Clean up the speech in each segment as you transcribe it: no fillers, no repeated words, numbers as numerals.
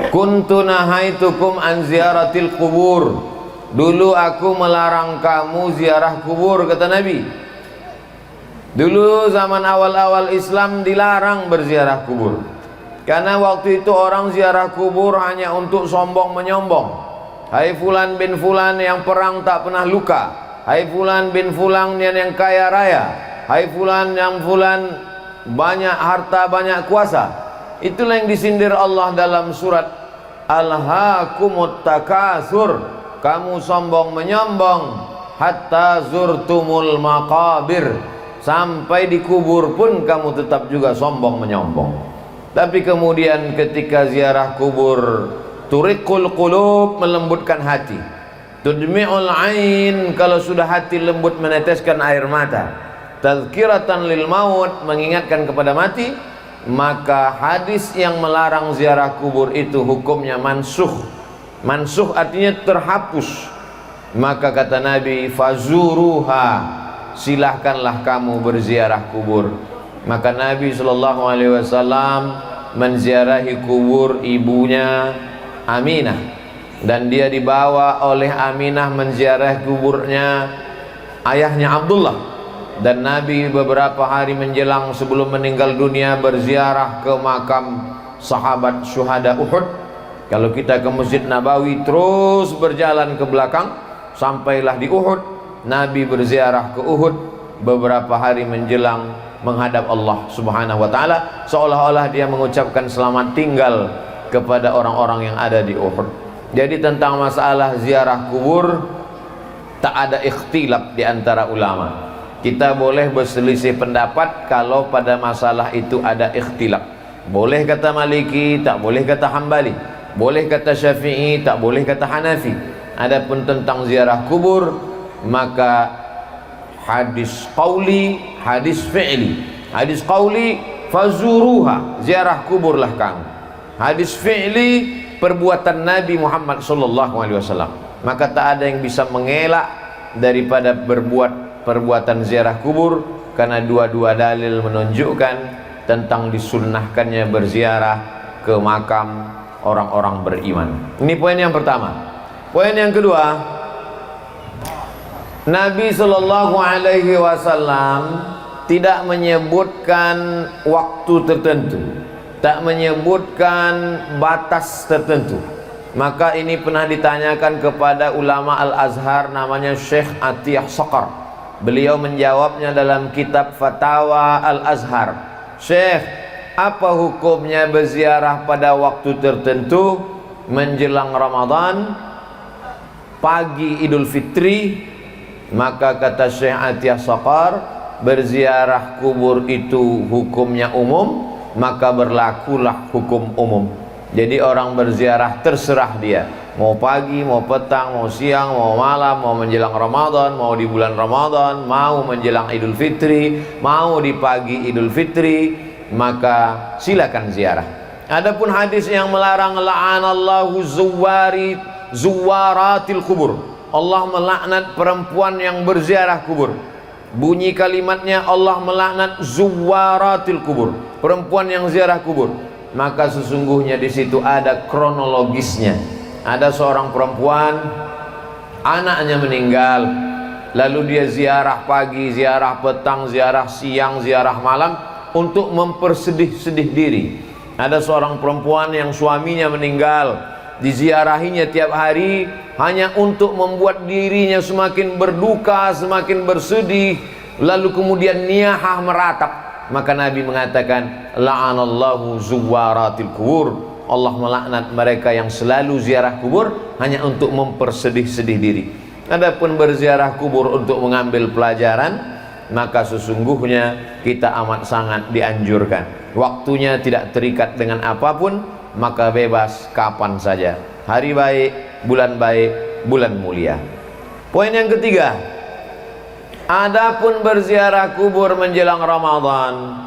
Kuntu nahaitukum an ziyaratil kubur. Dulu aku melarang kamu ziarah kubur, kata Nabi. Dulu zaman awal-awal Islam dilarang berziarah kubur, karena waktu itu orang ziarah kubur hanya untuk sombong menyombong. Hai fulan bin fulan yang perang tak pernah luka, hai fulan bin fulan yang kaya raya, hai fulan yang fulan banyak harta banyak kuasa. Itulah yang disindir Allah dalam surat Alhaakumut Takatsur. Kamu sombong menyombong hatta zurtumul maqabir, sampai di kubur pun kamu tetap juga sombong menyombong. Tapi kemudian ketika ziarah kubur, turiqul qulub, melembutkan hati, tudmi'ul ain, kalau sudah hati lembut meneteskan air mata, tazkiratan lil maut, mengingatkan kepada mati, maka hadis yang melarang ziarah kubur itu hukumnya mansukh. Mansukh artinya terhapus. Maka kata Nabi, fazuruha, silahkanlah kamu berziarah kubur. Maka Nabi SAW menziarahi kubur ibunya Aminah, dan dia dibawa oleh Aminah menziarahi kuburnya ayahnya Abdullah. Dan Nabi beberapa hari menjelang sebelum meninggal dunia berziarah ke makam sahabat syuhada Uhud. Kalau kita ke Masjid Nabawi terus berjalan ke belakang sampailah di Uhud, Nabi berziarah ke Uhud beberapa hari menjelang menghadap Allah Subhanahu wa taala, seolah-olah dia mengucapkan selamat tinggal kepada orang-orang yang ada di Uhud. Jadi tentang masalah ziarah kubur tak ada ikhtilaf di antara ulama. Kita boleh berselisih pendapat kalau pada masalah itu ada ikhtilaf. Boleh kata Maliki, tak boleh kata Hambali. Boleh kata Syafi'i, tak boleh kata Hanafi. Adapun tentang ziarah kubur, maka hadis qauli, hadis fi'li. Hadis qauli, fazuruha, ziarah kuburlah kamu. Hadis fi'li, perbuatan Nabi Muhammad SAW. Maka tak ada yang bisa mengelak daripada berbuat perbuatan ziarah kubur, karena dua-dua dalil menunjukkan tentang disunnahkannya berziarah ke makam orang-orang beriman. Ini poin yang pertama. Poin yang kedua, Nabi SAW tidak menyebutkan waktu tertentu, tak menyebutkan batas tertentu. Maka ini pernah ditanyakan kepada ulama Al-Azhar namanya Syekh Atiyah Saqar. Beliau menjawabnya dalam kitab Fatawa Al-Azhar. Syekh, apa hukumnya berziarah pada waktu tertentu menjelang Ramadan, pagi Idul Fitri? Maka kata Syekh Atiyah Saqar, berziarah kubur itu hukumnya umum, maka berlakulah hukum umum. Jadi orang berziarah terserah dia, mau pagi, mau petang, mau siang, mau malam, mau menjelang Ramadan, mau di bulan Ramadan, mau menjelang Idul Fitri, mau di pagi Idul Fitri, maka silakan ziarah. Adapun hadis yang melarang, la'anallahu zuwaratil kubur, Allah melaknat perempuan yang berziarah kubur. Bunyi kalimatnya, Allah melaknat zuwaratil kubur, perempuan yang ziarah kubur. Maka sesungguhnya di situ ada kronologisnya. Ada seorang perempuan, anaknya meninggal, lalu dia ziarah pagi, ziarah petang, ziarah siang, ziarah malam untuk mempersedih-sedih diri. Ada seorang perempuan yang suaminya meninggal, diziarahinya tiap hari hanya untuk membuat dirinya semakin berduka, semakin bersedih, lalu kemudian niyahah meratap. Maka Nabi mengatakan, la'anallahu zuwaratil kubur, Allah melaknat mereka yang selalu ziarah kubur hanya untuk mempersedih-sedih diri. Adapun berziarah kubur untuk mengambil pelajaran, maka sesungguhnya kita amat sangat dianjurkan. Waktunya tidak terikat dengan apapun, maka bebas kapan saja. Hari baik, bulan mulia. Poin yang ketiga, adapun berziarah kubur menjelang Ramadan,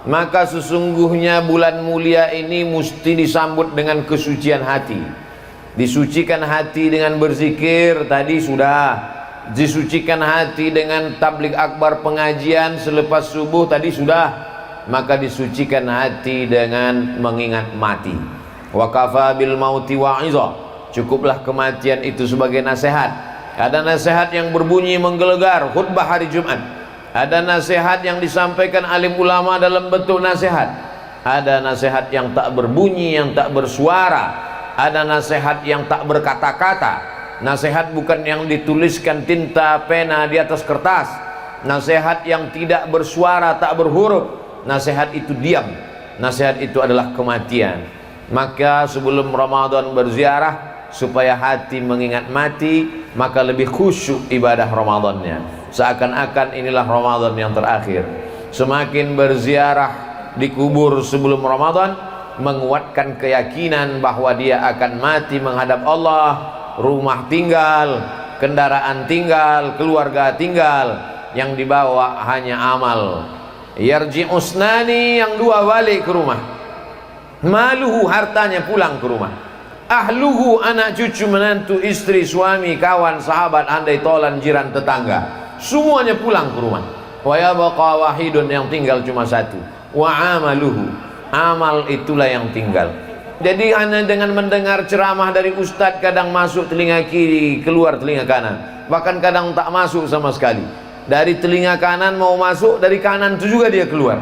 maka sesungguhnya bulan mulia ini mesti disambut dengan kesucian hati. Disucikan hati dengan berzikir, tadi sudah. Disucikan hati dengan tabligh akbar pengajian selepas subuh, tadi sudah. Maka disucikan hati dengan mengingat mati. Wa kafa bil mauti wa'iza, cukuplah kematian itu sebagai nasihat. Ada nasihat yang berbunyi menggelegar, khutbah hari Jumat. Ada nasihat yang disampaikan alim ulama dalam bentuk nasihat. Ada nasihat yang tak berbunyi, yang tak bersuara. Ada nasihat yang tak berkata-kata. Nasihat bukan yang dituliskan tinta pena di atas kertas. Nasihat yang tidak bersuara, tak berhuruf. Nasihat itu diam. Nasihat itu adalah kematian. Maka sebelum Ramadan berziarah, supaya hati mengingat mati, maka lebih khusyuk ibadah Ramadannya. Seakan-akan inilah Ramadan yang terakhir. Semakin berziarah di kubur sebelum Ramadan, menguatkan keyakinan bahwa dia akan mati menghadap Allah. Rumah tinggal, kendaraan tinggal, keluarga tinggal, yang dibawa hanya amal. Yarji'usnani, yang dua balik ke rumah. Maluhu, hartanya pulang ke rumah. Ahluhu, anak cucu menantu istri suami kawan sahabat andai tolan jiran tetangga, semuanya pulang ke rumah. Wa yabqa wahidun, yang tinggal cuma satu. Wa amaluhu, amal itulah yang tinggal. Jadi hanya dengan mendengar ceramah dari ustadz, kadang masuk telinga kiri, keluar telinga kanan, bahkan kadang tak masuk sama sekali. Dari telinga kanan mau masuk, dari kanan itu juga dia keluar.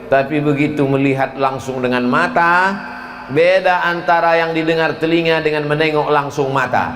Tapi begitu melihat langsung dengan mata, beda antara yang didengar telinga dengan menengok langsung mata.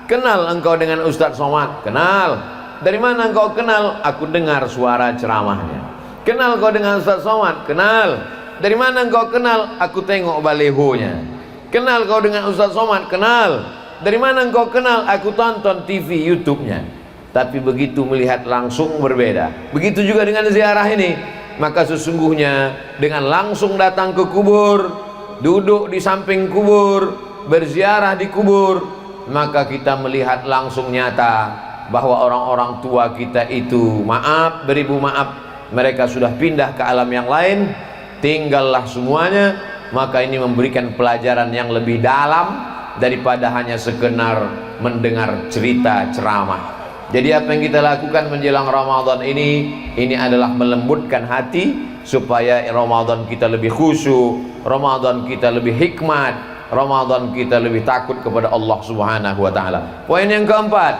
Kenal engkau dengan Ustadz Somad? Kenal. Dari mana engkau kenal? Aku dengar suara ceramahnya. Kenal kau dengan Ustadz Somad? Kenal. Dari mana engkau kenal? Aku tengok balehonya. Kenal kau dengan Ustadz Somad? Kenal. Dari mana engkau kenal? Aku tonton TV YouTube-nya. Tapi begitu melihat langsung berbeda. Begitu juga dengan ziarah ini. Maka sesungguhnya dengan langsung datang ke kubur, duduk di samping kubur, berziarah di kubur, maka kita melihat langsung nyata bahwa orang-orang tua kita itu, maaf, beribu maaf, mereka sudah pindah ke alam yang lain, tinggallah semuanya. Maka ini memberikan pelajaran yang lebih dalam daripada hanya sekedar mendengar cerita ceramah. Jadi apa yang kita lakukan menjelang Ramadan ini adalah melembutkan hati supaya Ramadan kita lebih khusyuk, Ramadan kita lebih hikmat, Ramadan kita lebih takut kepada Allah Subhanahu wa taala. Poin yang keempat,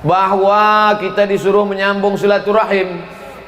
bahwa kita disuruh menyambung silaturahim.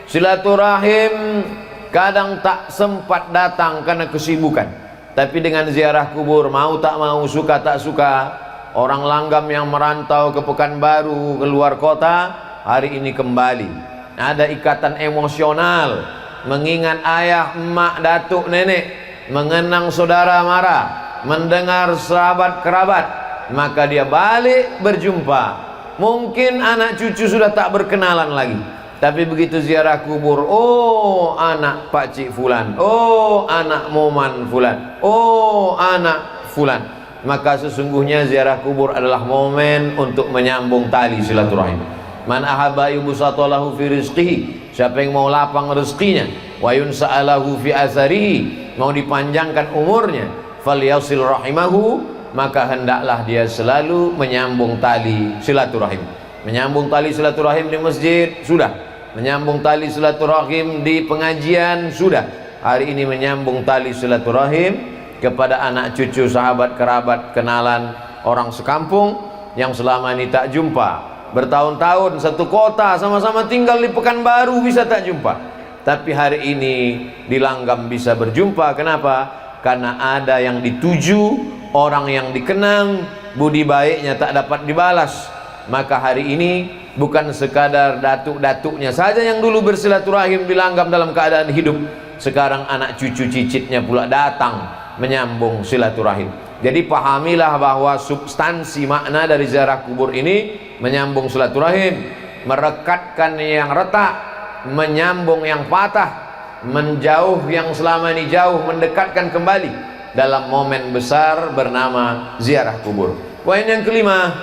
Silaturahim kadang tak sempat datang karena kesibukan. Tapi dengan ziarah kubur, mau tak mau, suka tak suka, orang langgam yang merantau ke Pekanbaru, ke luar kota, hari ini kembali. Ada ikatan emosional, mengingat ayah, emak, datuk, nenek, mengenang saudara mara, mendengar sahabat kerabat, maka dia balik berjumpa. Mungkin anak cucu sudah tak berkenalan lagi, tapi begitu ziarah kubur, oh anak pakcik fulan, oh anak moman fulan, oh anak fulan, maka sesungguhnya ziarah kubur adalah momen untuk menyambung tali silaturahim. Man ahabba yubsatalahu fi rizqihi, siapa yang mau lapang rezekinya, wa yunsa'alahu fi atharihi, mau dipanjangkan umurnya, falyasil rahimahu, maka hendaklah dia selalu menyambung tali silaturahim. Menyambung tali silaturahim di masjid sudah, menyambung tali silaturahim di pengajian sudah. Hari ini menyambung tali silaturahim kepada anak cucu, sahabat kerabat, kenalan, orang sekampung yang selama ini tak jumpa. Bertahun-tahun satu kota, sama-sama tinggal di Pekanbaru, bisa tak jumpa. Tapi hari ini di Langgam bisa berjumpa. Kenapa? Karena ada yang dituju, orang yang dikenang, budi baiknya tak dapat dibalas. Maka hari ini bukan sekadar datuk-datuknya saja yang dulu bersilaturahim di Langgam dalam keadaan hidup, sekarang anak cucu cicitnya pula datang menyambung silaturahim. Jadi pahamilah bahwa substansi makna dari ziarah kubur ini menyambung silaturahim, merekatkan yang retak, menyambung yang patah, menjauh yang selama ini jauh, mendekatkan kembali dalam momen besar bernama ziarah kubur. Poin yang kelima,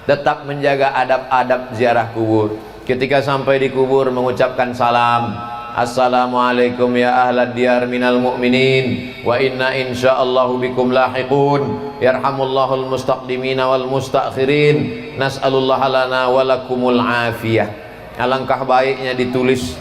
tetap menjaga adab-adab ziarah kubur. Ketika sampai di kubur mengucapkan salam, assalamualaikum ya ahlad diyar minal mu'minin wa inna insyaallahu bikum lahiqun yarhamullahul mustaqdimina wal mustakhirin nas'alullaha lana walakumul afiyah. Alangkah baiknya ditulis.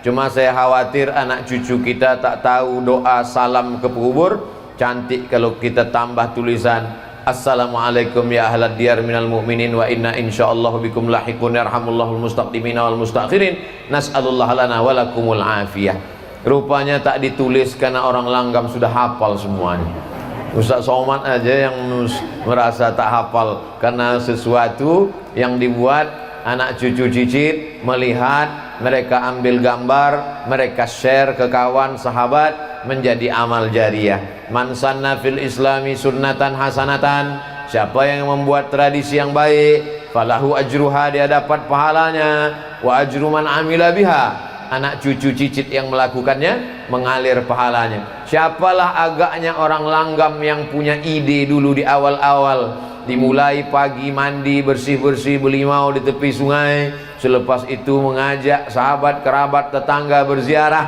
Cuma saya khawatir anak cucu kita tak tahu doa salam ke kubur, Cantik kalau kita tambah tulisan Assalamualaikum ya ahlad diyar minal mu'minin wa inna insyaallah bikum lahiqun yarhamullahul mustaqdimina wal mustakhirin nas'alullah lana walakumul afiyah. Rupanya tak ditulis karena orang langgam sudah hafal semuanya. Ustaz Somad aja yang merasa tak hafal karena sesuatu yang dibuat anak cucu cicit melihat, mereka ambil gambar, mereka share ke kawan sahabat, menjadi amal jariah. Man sanna fil islami sunnatan hasanatan, siapa yang membuat tradisi yang baik, falahu ajruha, dia dapat pahalanya, wa ajru man amila biha, anak cucu cicit yang melakukannya mengalir pahalanya. Siapalah agaknya orang langgam yang punya ide dulu di awal-awal, dimulai pagi mandi bersih-bersih belimau di tepi sungai, selepas itu mengajak sahabat, kerabat, tetangga berziarah,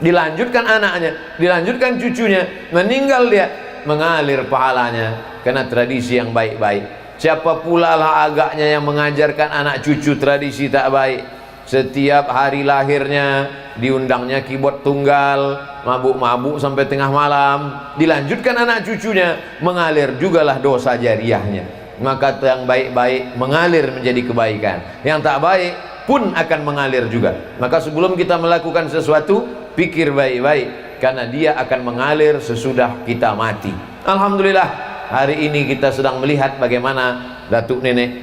dilanjutkan anaknya, dilanjutkan cucunya, meninggal dia, mengalir pahalanya karena tradisi yang baik-baik. Siapa pula lah agaknya yang mengajarkan anak cucu tradisi tak baik? Setiap hari lahirnya diundangnya keyboard tunggal, mabuk-mabuk sampai tengah malam, dilanjutkan anak cucunya, mengalir jugalah dosa jariahnya. Maka yang baik-baik mengalir menjadi kebaikan, yang tak baik pun akan mengalir juga. Maka sebelum kita melakukan sesuatu, pikir baik-baik, karena dia akan mengalir sesudah kita mati. Alhamdulillah, hari ini kita sedang melihat bagaimana datuk nenek,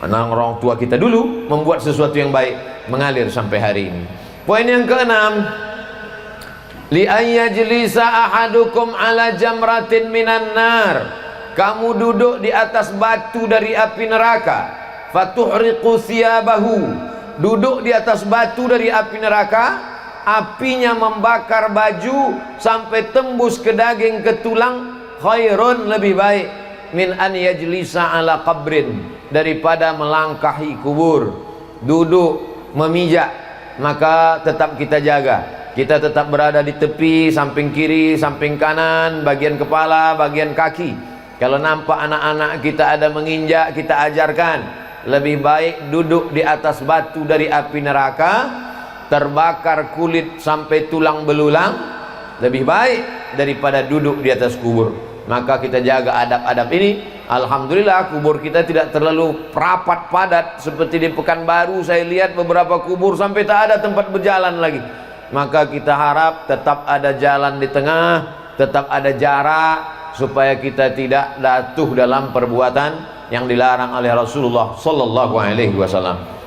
anak orang tua kita dulu membuat sesuatu yang baik, mengalir sampai hari ini. Poin yang keenam, li ayyajlisa ahadukum ala jamratin minan nar, kamu duduk di atas batu dari api neraka, fatuhriqu thiyabahu, duduk di atas batu dari api neraka, apinya membakar baju sampai tembus ke daging, ke tulang, khairun, lebih baik, min an yajlisa ala qabrin, daripada melangkahi kubur. Duduk memijak, maka tetap kita jaga, kita tetap berada di tepi, samping kiri, samping kanan, bagian kepala, bagian kaki. Kalau nampak anak-anak kita ada menginjak, kita ajarkan. Lebih baik duduk di atas batu dari api neraka, terbakar kulit sampai tulang belulang, lebih baik daripada duduk di atas kubur. Maka kita jaga adab-adab ini. Alhamdulillah kubur kita tidak terlalu rapat padat seperti di Pekanbaru. Saya lihat beberapa kubur sampai tak ada tempat berjalan lagi. Maka kita harap tetap ada jalan di tengah, tetap ada jarak, supaya kita tidak jatuh dalam perbuatan yang dilarang oleh Rasulullah sallallahu alaihi wasallam.